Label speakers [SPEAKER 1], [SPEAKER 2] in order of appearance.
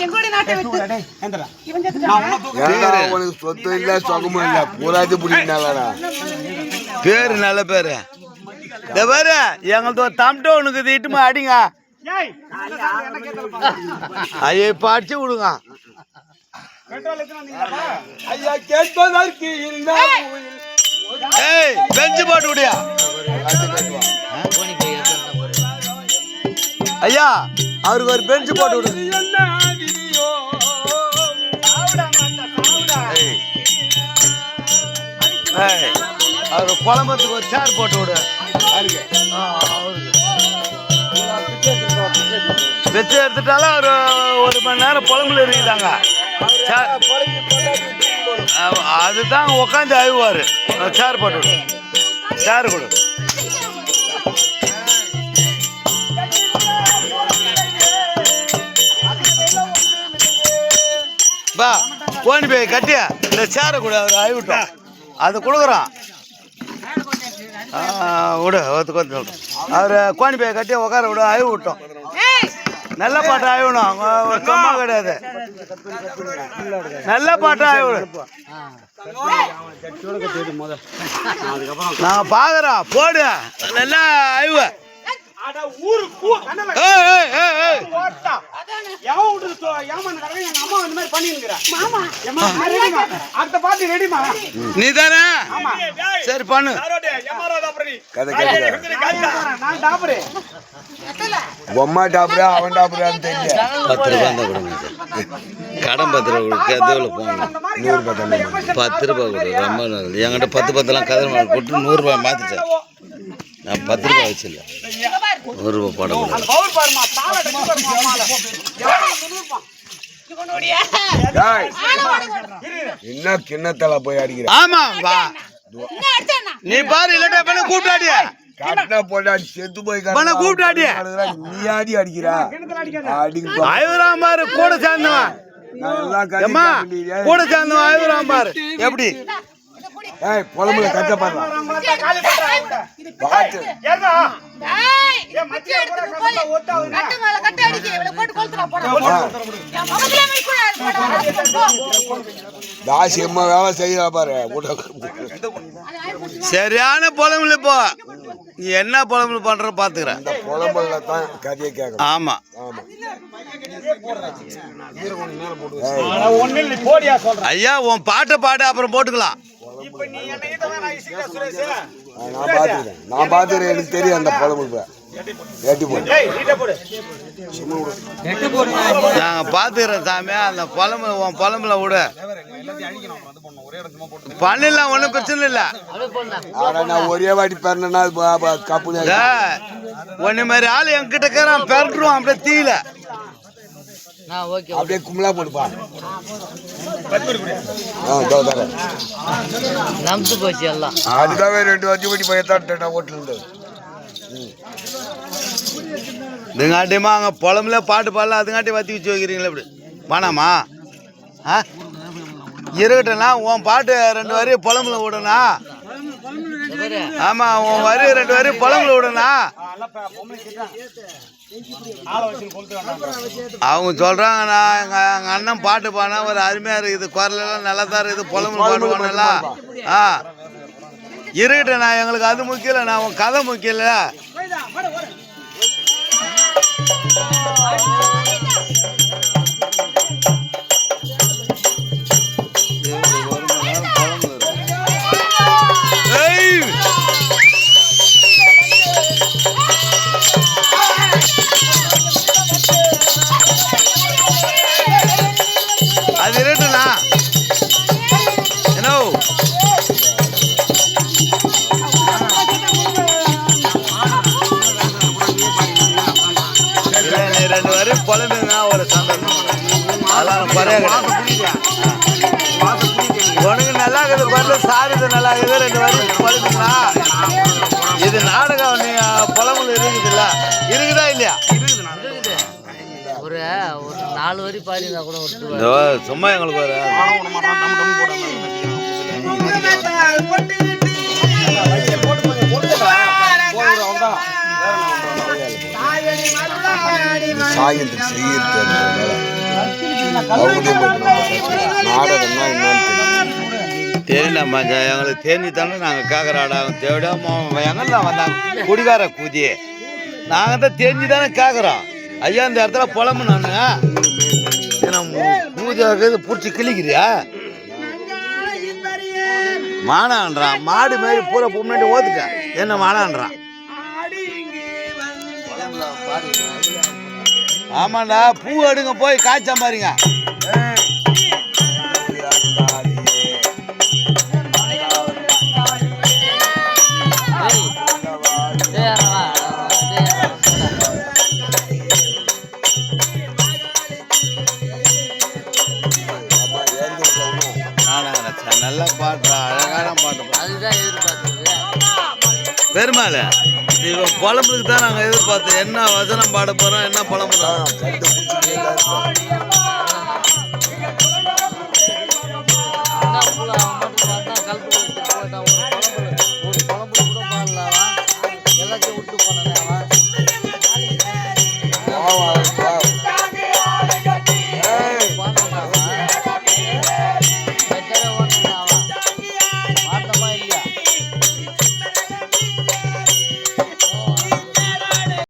[SPEAKER 1] எங்கோட நாட்டை விட்டு இவன்
[SPEAKER 2] உனக்கு சொத்து இல்ல சொகமும் இல்ல பூராதி புடினாலடா
[SPEAKER 3] பேரு நல்ல பேரு பாரு எங்களுக்கு ஒரு தம்ட்டோ உனக்கு இட்டுமா அடிங்க ஐயா இப்ப அடிச்சு விடுங்க
[SPEAKER 2] ஐயா கேட்பதற்கு
[SPEAKER 3] ஏய் பெஞ்சு போட்டு விடியா ஐயா அவருக்கு ஒரு பெஞ்சு போட்டு விடு அவரு குழம்புக்கு ஒரு சேர் போட்டு விடு வச்சு எடுத்துட்டாலும் ஒரு மணி நேரம் புலம்புல இருக்குதாங்க அதுதான் உட்காந்து அழுவாரு சேர் போட்டு விடு சேர் கொடு பா கோணி போய் கட்டிய இந்த சேரை கூட அவர் அழுவிட்டோம் அது கொடுக்குறோம் விடு ஒத்துக்கு அவர் கோணி போய் கட்டி உட்கார விட அழுவி விட்டோம் நல்ல பாட்டு ஆயிடணும் சும்மா கிடையாது நல்ல பாட்டு ஆயிடும் நாங்க பாக்குறோம் போடு நல்லா ஆய்வு நீ தானே சரி பண்ணு
[SPEAKER 2] பொம்மா டாப்ரா அவன் டாப்ரான்னு தெரியல
[SPEAKER 3] 10 ரூபாய் தான் கொடுங்க கடன் 10 ரூபா எதுல போங்க 10 ரூபாய் கொடு ரொம்ப என்கிட்ட 10 கதை போட்டு 100 ரூபாய் மாத்திச்சேன் நான் 10 ரூபாய் வச்சில்ல 100 ரூபாய் போட
[SPEAKER 2] என்ன கிண்ணத்தல போய் அடிக்கிற
[SPEAKER 3] ஆமா வா நீ பாரு இல்லட்டா பண்ண கூப்பிடாடியா
[SPEAKER 2] காட்டனா போடாடி செத்து போய்
[SPEAKER 3] பண்ண கூப்பிடாடியா
[SPEAKER 2] நீ ஆடி அடிக்கிறா
[SPEAKER 3] ஐவராம் பாரு கூட சேர்ந்தவன் அம்மா கூட சேர்ந்தவன் ஐவராம் பாரு எப்படி
[SPEAKER 2] ஏய் பொலமுல கட்ட பாரு பாத்து
[SPEAKER 1] ஏறா ஏய் மச்சி எடுத்து போய் கட்ட மேல கட்ட அடிக்கு இவள போட்டு கொளுத்துறா போடா என் முகத்துல போடா
[SPEAKER 2] தாசி அம்மா வேலை செய்யறா பாரு
[SPEAKER 3] சரியான பொலமுல போ நீ என்ன பொலமுல பண்ற பாத்துக்கற
[SPEAKER 2] இந்த பொலமுல தான் கதையை கேட்கணும்
[SPEAKER 3] ஆமா ஐயா உன் பாட்டை பாடு அப்புறம் போட்டுக்கலாம்
[SPEAKER 2] நான் பாத்துக்கிறேன் எனக்கு தெரியும் அந்த பொலமுல
[SPEAKER 3] நாங்க பாத்துக்கிறோம் சாமி அந்த பொலமுல உன் பொலமுல விடு பண்ணிடலாம் ஒன்றும் பிரச்சனை இல்லை
[SPEAKER 2] நான் ஒரே வாட்டி பெறனா கப்பு
[SPEAKER 3] ஒன்னு மாதிரி ஆள் என்கிட்ட இருக்கிறான் பெறட்டுருவான் அப்படியே தீயில
[SPEAKER 2] அப்படியே கும்பலா போடுப்பா
[SPEAKER 4] நம்பு போச்சு எல்லாம்
[SPEAKER 2] அதுக்காக 2 வருஷம் படி போய் ஓட்டுல இருந்து
[SPEAKER 3] இதுங்காட்டியமா அங்கே புலம்புல பாட்டு பாடல அதுங்காட்டி வத்தி வச்சு வைக்கிறீங்களா இப்படி வேணாமா ஆ இருக்கட்டும்னா உன் பாட்டு 2 வரி புலம்புல விடணா ஆமா உன் வரி 2 வரி புலம்புல விடணா அவங்க சொல்றாங்க நான் எங்க அண்ணன் பாட்டு பாடினா ஒரு அருமையா இருக்குது குரலெல்லாம் நல்லா தான் இருக்குது புலம்புல பாட்டு பாடலாம் இருக்கட்டும் நான் எங்களுக்கு அது முக்கியம் இல்லை நான் உன் கதை முக்கியம் இல்லை அது இருக்கட்டும்ண்ணா என்ன புலம்புனா ஒரு சந்தோஷம் அதெல்லாம் குறைய உனக்கு நல்லா இருக்குது குறைய சாரிது நல்லா இருக்குது 2 வரி புலம்புங்களா இது நாடகம் நீ புலம்புல இருக்குதுல்ல இருக்குதா இல்லையா
[SPEAKER 4] ஒரு 4 வரி பாடினா கூட
[SPEAKER 3] சும்மா எங்களுக்கு ஒரு
[SPEAKER 2] சாயத்துக்கு செய்ய அவங்களையும் நாடகம்னா என்னன்னு தெரியும்.
[SPEAKER 3] தெரியல மச்சான் எங்களுக்கு தெரிஞ்சு தானே நாங்கள் கேட்குறாடா தேவையாம எங்கெல்லாம் வந்தாங்க குடிகார கூதி நாங்கள் தான் தெரிஞ்சு தானே கேட்குறோம். ஐயா இந்த இடத்துல புலம்பு நான் பூஜை பிடிச்சி கிளிக்கிறியா மானான்றான் மாடு மாரி பூரா முன்னாடி ஓத்துக்க என்ன மானான்றான். ஆமாண்டா பூ எடுங்க போய் காய்ச்சா பாருங்க. நல்லா பாட்டுறா அழகான பாட்டு
[SPEAKER 4] அதுதான் எதிர்பார்த்தது.
[SPEAKER 3] பெருமாள் இவன் புலம்புக்கு தான் நாங்கள் எதிர்பார்த்தோம். என்ன வசனம் பாட போகிறோம் என்ன புலம்புறோம்.
[SPEAKER 4] என்ன புள்ள அவன் மட்டும் பார்த்தா கல்பு போட்டான் ஒரு குழம்பு